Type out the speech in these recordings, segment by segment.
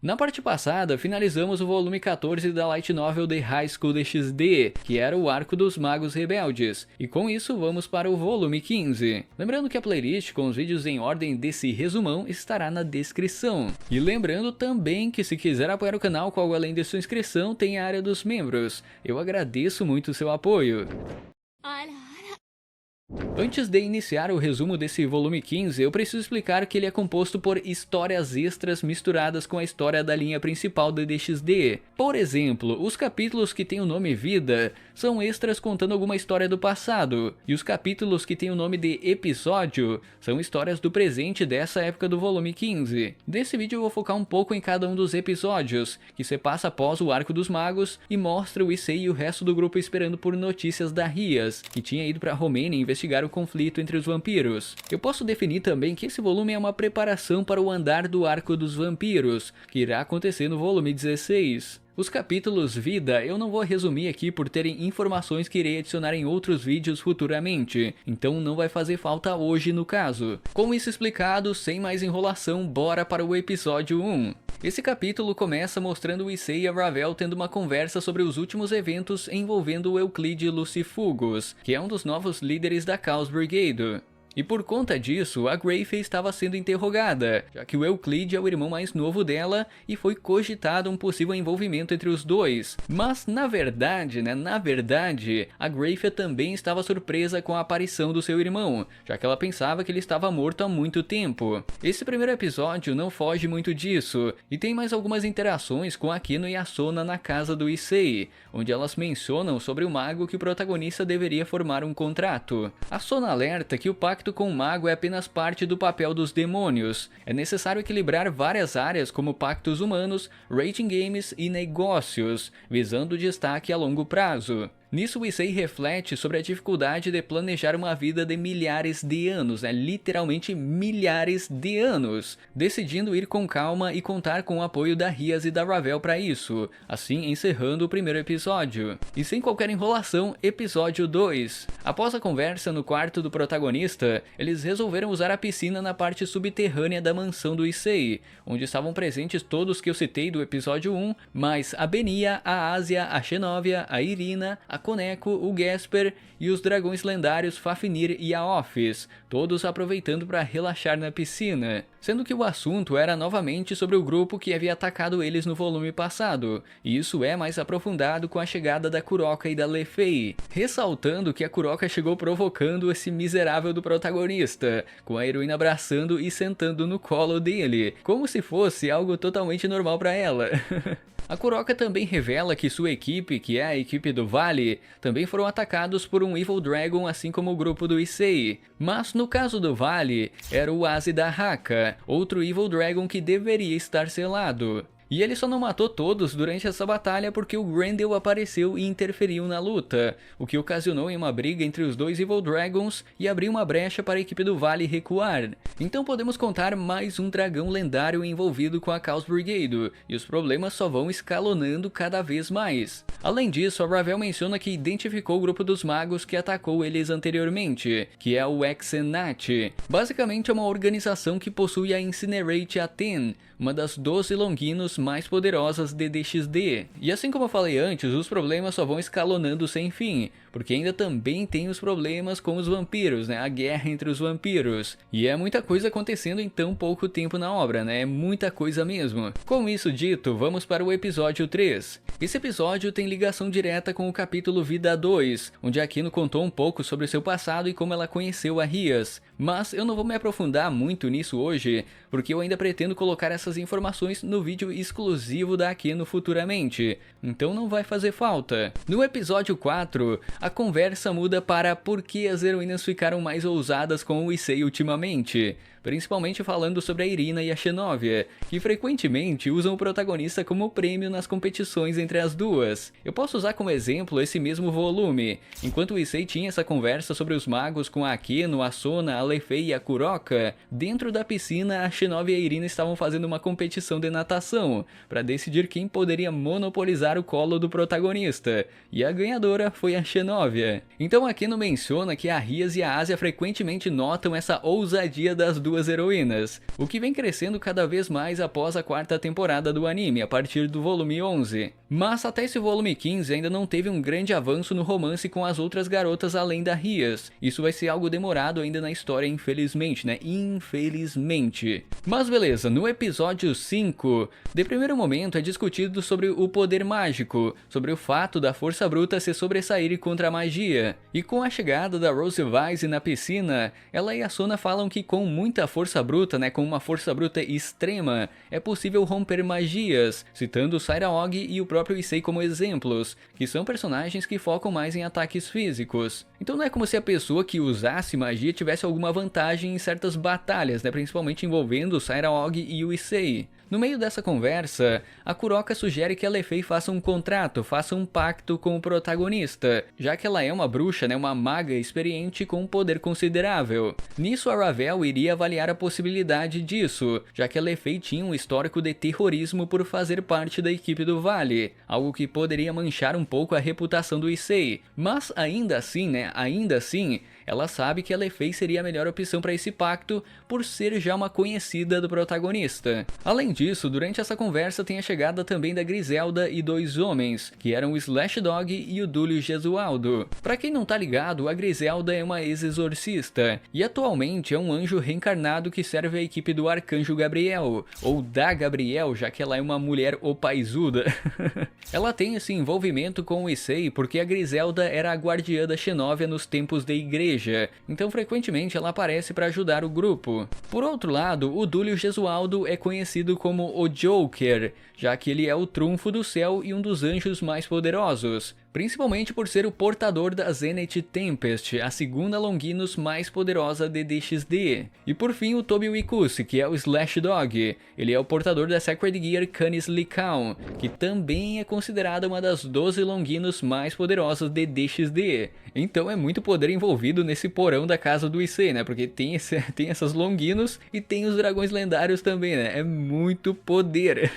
Na parte passada, finalizamos o volume 14 da Light Novel The High School DxD, que era o arco dos Magos Rebeldes, e com isso vamos para o volume 15. Lembrando que a playlist com os vídeos em ordem desse resumão estará na descrição. E lembrando também que se quiser apoiar o canal com algo além de sua inscrição, tem a área dos membros. Eu agradeço muito o seu apoio. Antes de iniciar o resumo desse volume 15, eu preciso explicar que ele é composto por histórias extras misturadas com a história da linha principal do DxD. Por exemplo, os capítulos que têm o nome Vida são extras contando alguma história do passado, e os capítulos que têm o nome de Episódio são histórias do presente dessa época do volume 15. Nesse vídeo eu vou focar um pouco em cada um dos episódios, que se passa após o Arco dos Magos e mostra o Issei e o resto do grupo esperando por notícias da Rias, que tinha ido para Romênia investigar o conflito entre os vampiros. Eu posso definir também que esse volume é uma preparação para o andar do Arco dos Vampiros, que irá acontecer no volume 16. Os capítulos Vida eu não vou resumir aqui por terem informações que irei adicionar em outros vídeos futuramente, então não vai fazer falta hoje no caso. Com isso explicado, sem mais enrolação, bora para o episódio 1. Esse capítulo começa mostrando o Issei e a Ravel tendo uma conversa sobre os últimos eventos envolvendo o Euclide Lucifugos, que é um dos novos líderes da Chaos Brigade. E por conta disso, a Grayfe estava sendo interrogada, já que o Euclide é o irmão mais novo dela e foi cogitado um possível envolvimento entre os dois. Mas na verdade, a Grayfe também estava surpresa com a aparição do seu irmão, já que ela pensava que ele estava morto há muito tempo. Esse primeiro episódio não foge muito disso, e tem mais algumas interações com Akeno e Asuna na casa do Issei, onde elas mencionam sobre o mago que o protagonista deveria formar um contrato. Asuna alerta que o pacto com o mago é apenas parte do papel dos demônios. É necessário equilibrar várias áreas como pactos humanos, rating games e negócios, visando o destaque a longo prazo. Nisso o Issei reflete sobre a dificuldade de planejar uma vida de milhares de anos, literalmente milhares de anos, decidindo ir com calma e contar com o apoio da Rias e da Ravel para isso, assim encerrando o primeiro episódio. E sem qualquer enrolação, episódio 2. Após a conversa no quarto do protagonista, eles resolveram usar a piscina na parte subterrânea da mansão do Issei, onde estavam presentes todos que eu citei do episódio 1, mais a Benia, a Ásia, a Xenóvia, a Irina, a Koneko, o Gasper e os dragões lendários Fafnir e a Office, todos aproveitando para relaxar na piscina. Sendo que o assunto era novamente sobre o grupo que havia atacado eles no volume passado, e isso é mais aprofundado com a chegada da Kuroka e da Lefei, ressaltando que a Kuroka chegou provocando esse miserável do protagonista, com a heroína abraçando e sentando no colo dele, como se fosse algo totalmente normal para ela. A Kuroka também revela que sua equipe, que é a equipe do Vale, também foram atacados por um Evil Dragon assim como o grupo do Issei. Mas no caso do Vale, era o Asi da Haka, outro Evil Dragon que deveria estar selado. E ele só não matou todos durante essa batalha porque o Grendel apareceu e interferiu na luta, o que ocasionou em uma briga entre os dois Evil Dragons e abriu uma brecha para a equipe do Vale recuar. Então podemos contar mais um dragão lendário envolvido com a Chaos Brigade, e os problemas só vão escalonando cada vez mais. Além disso, a Ravel menciona que identificou o grupo dos magos que atacou eles anteriormente, que é o Exenat. Basicamente é uma organização que possui a Incinerate Aten, uma das 12 Longinos mais poderosas de DxD. E assim como eu falei antes, os problemas só vão escalonando sem fim, porque ainda também tem os problemas com os vampiros, a guerra entre os vampiros. E é muita coisa acontecendo em tão pouco tempo na obra, é muita coisa mesmo. Com isso dito, vamos para o episódio 3. Esse episódio tem ligação direta com o capítulo Vida 2, onde Akeno contou um pouco sobre seu passado e como ela conheceu a Rias. Mas eu não vou me aprofundar muito nisso hoje, porque eu ainda pretendo colocar essas informações no vídeo exclusivo da Akeno futuramente, então não vai fazer falta. No episódio 4, a conversa muda para por que as heroínas ficaram mais ousadas com o Issei ultimamente, principalmente falando sobre a Irina e a Xenóvia, que frequentemente usam o protagonista como prêmio nas competições entre as duas. Eu posso usar como exemplo esse mesmo volume, enquanto o Issei tinha essa conversa sobre os magos com a Akeno, a Sona, a Lefei e a Kuroka, dentro da piscina a X9 e a Irina estavam fazendo uma competição de natação, para decidir quem poderia monopolizar o colo do protagonista, e a ganhadora foi a X9. Então aqui não menciona que a Rias e a Asia frequentemente notam essa ousadia das duas heroínas, o que vem crescendo cada vez mais após a quarta temporada do anime, a partir do volume 11. Mas até esse volume 15 ainda não teve um grande avanço no romance com as outras garotas além da Rias. Isso vai ser algo demorado ainda na história, infelizmente, né? Infelizmente. Mas beleza, no episódio 5, de primeiro momento é discutido sobre o poder mágico, sobre o fato da força bruta se sobressair contra a magia. E com a chegada da Rose Wise na piscina, ela e a Sona falam que com muita força bruta, né, com uma força bruta extrema, é possível romper magias, citando Sairaog e o próprio Issei como exemplos, que são personagens que focam mais em ataques físicos. Então não é como se a pessoa que usasse magia tivesse alguma vantagem em certas batalhas, né, principalmente envolvendo o Sairaog e o Issei. No meio dessa conversa, a Kuroka sugere que a Lefei faça um contrato, faça um pacto com o protagonista, já que ela é uma bruxa, né, uma maga experiente com um poder considerável. Nisso a Ravel iria avaliar a possibilidade disso, já que a Lefei tinha um histórico de terrorismo por fazer parte da equipe do Vale, algo que poderia manchar um pouco a reputação do Issei. Mas ainda assim, ela sabe que a Lefei seria a melhor opção para esse pacto por ser já uma conhecida do protagonista. Além disso, durante essa conversa tem a chegada também da Griselda e dois homens, que eram o Slash Dog e o Dúlio Gesualdo. Pra quem não tá ligado, a Griselda é uma ex-exorcista, e atualmente é um anjo reencarnado que serve a equipe do Arcanjo Gabriel, ou da Gabriel, já que ela é uma mulher opaizuda. Ela tem esse envolvimento com o Issei porque a Griselda era a guardiã da Xenóvia nos tempos da igreja, então frequentemente ela aparece para ajudar o grupo. Por outro lado, o Dúlio Gesualdo é conhecido como o Joker, já que ele é o trunfo do céu e um dos anjos mais poderosos, principalmente por ser o portador da Zenith Tempest, a segunda Longinus mais poderosa de DXD. E por fim o Tobi Wikusi, que é o Slash Dog, ele é o portador da Sacred Gear Canis Lycaon, que também é considerada uma das 12 Longinus mais poderosas de DXD. Então é muito poder envolvido nesse porão da casa do Issei, né, porque tem essas Longinus e tem os dragões lendários também, né, é muito poder.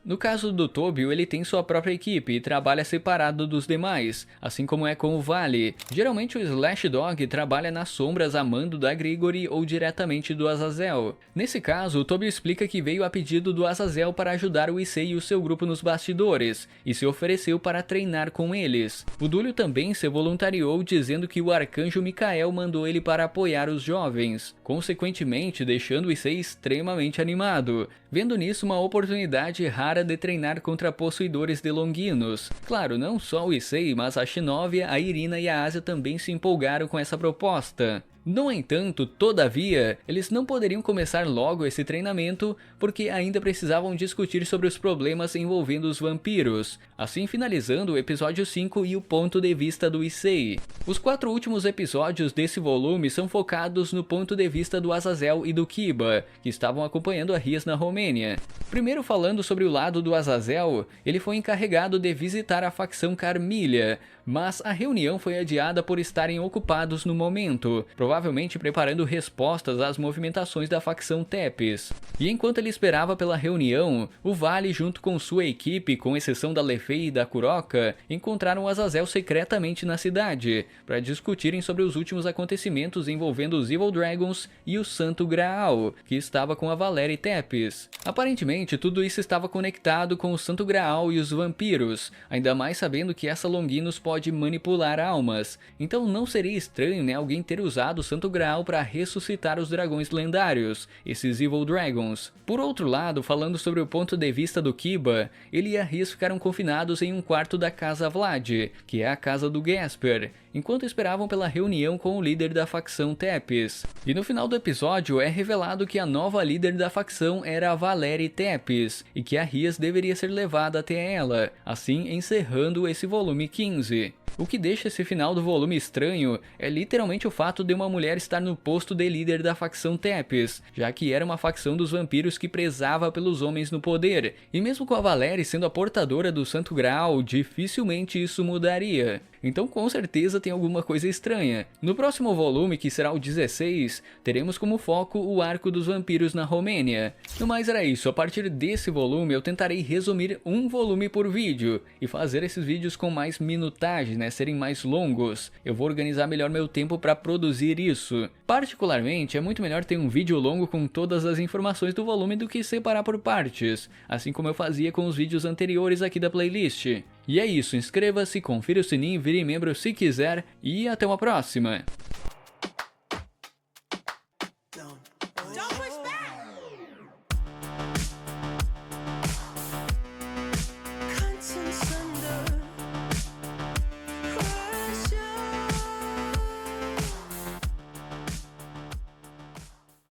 No caso do Tobio, ele tem sua própria equipe e trabalha separado dos demais, assim como é com o Vale. Geralmente o Slash Dog trabalha nas sombras a mando da Grigori ou diretamente do Azazel. Nesse caso, o Tobio explica que veio a pedido do Azazel para ajudar o Issei e o seu grupo nos bastidores, e se ofereceu para treinar com eles. O Dúlio também se voluntariou dizendo que o Arcanjo Micael mandou ele para apoiar os jovens, consequentemente deixando o Issei extremamente animado, vendo nisso uma oportunidade rara de treinar contra possuidores de Longinus. Claro, não só o Issei, mas a X9, a Irina e a Asia também se empolgaram com essa proposta. No entanto, todavia, eles não poderiam começar logo esse treinamento porque ainda precisavam discutir sobre os problemas envolvendo os vampiros, assim finalizando o episódio 5 e o ponto de vista do Issei. Os 4 últimos episódios desse volume são focados no ponto de vista do Azazel e do Kiba, que estavam acompanhando a Rias na Romênia. Primeiro falando sobre o lado do Azazel, ele foi encarregado de visitar a facção Carmilha, mas a reunião foi adiada por estarem ocupados no momento, provavelmente preparando respostas às movimentações da facção Tepes. E enquanto ele esperava pela reunião, o Vale junto com sua equipe, com exceção da Lefei e da Kuroka, encontraram Azazel secretamente na cidade, para discutirem sobre os últimos acontecimentos envolvendo os Evil Dragons e o Santo Graal, que estava com a Valerie Tepes. Aparentemente tudo isso estava conectado com o Santo Graal e os vampiros, ainda mais sabendo que essa Longinus pode manipular almas, então não seria estranho, né, alguém ter usado o Santo Graal para ressuscitar os dragões lendários, esses Evil Dragons. Por outro lado, falando sobre o ponto de vista do Kiba, ele e a Rias ficaram confinados em um quarto da Casa Vlad, que é a casa do Gasper, enquanto esperavam pela reunião com o líder da facção Tepes. E no final do episódio é revelado que a nova líder da facção era a Valerie Tepes, e que a Rias deveria ser levada até ela, assim encerrando esse volume 15. O que deixa esse final do volume estranho é literalmente o fato de uma mulher estar no posto de líder da facção Tepes, já que era uma facção dos vampiros que prezava pelos homens no poder, e mesmo com a Valerie sendo a portadora do Santo Graal, dificilmente isso mudaria. então com certeza tem alguma coisa estranha. No próximo volume, que será o 16, teremos como foco o arco dos vampiros na Romênia. No mais era isso, a partir desse volume eu tentarei resumir um volume por vídeo, e fazer esses vídeos com mais minutagem, né, serem mais longos. Eu vou organizar melhor meu tempo para produzir isso. Particularmente, é muito melhor ter um vídeo longo com todas as informações do volume do que separar por partes, assim como eu fazia com os vídeos anteriores aqui da playlist. E é isso, inscreva-se, confira o sininho, vire membro se quiser, e até uma próxima!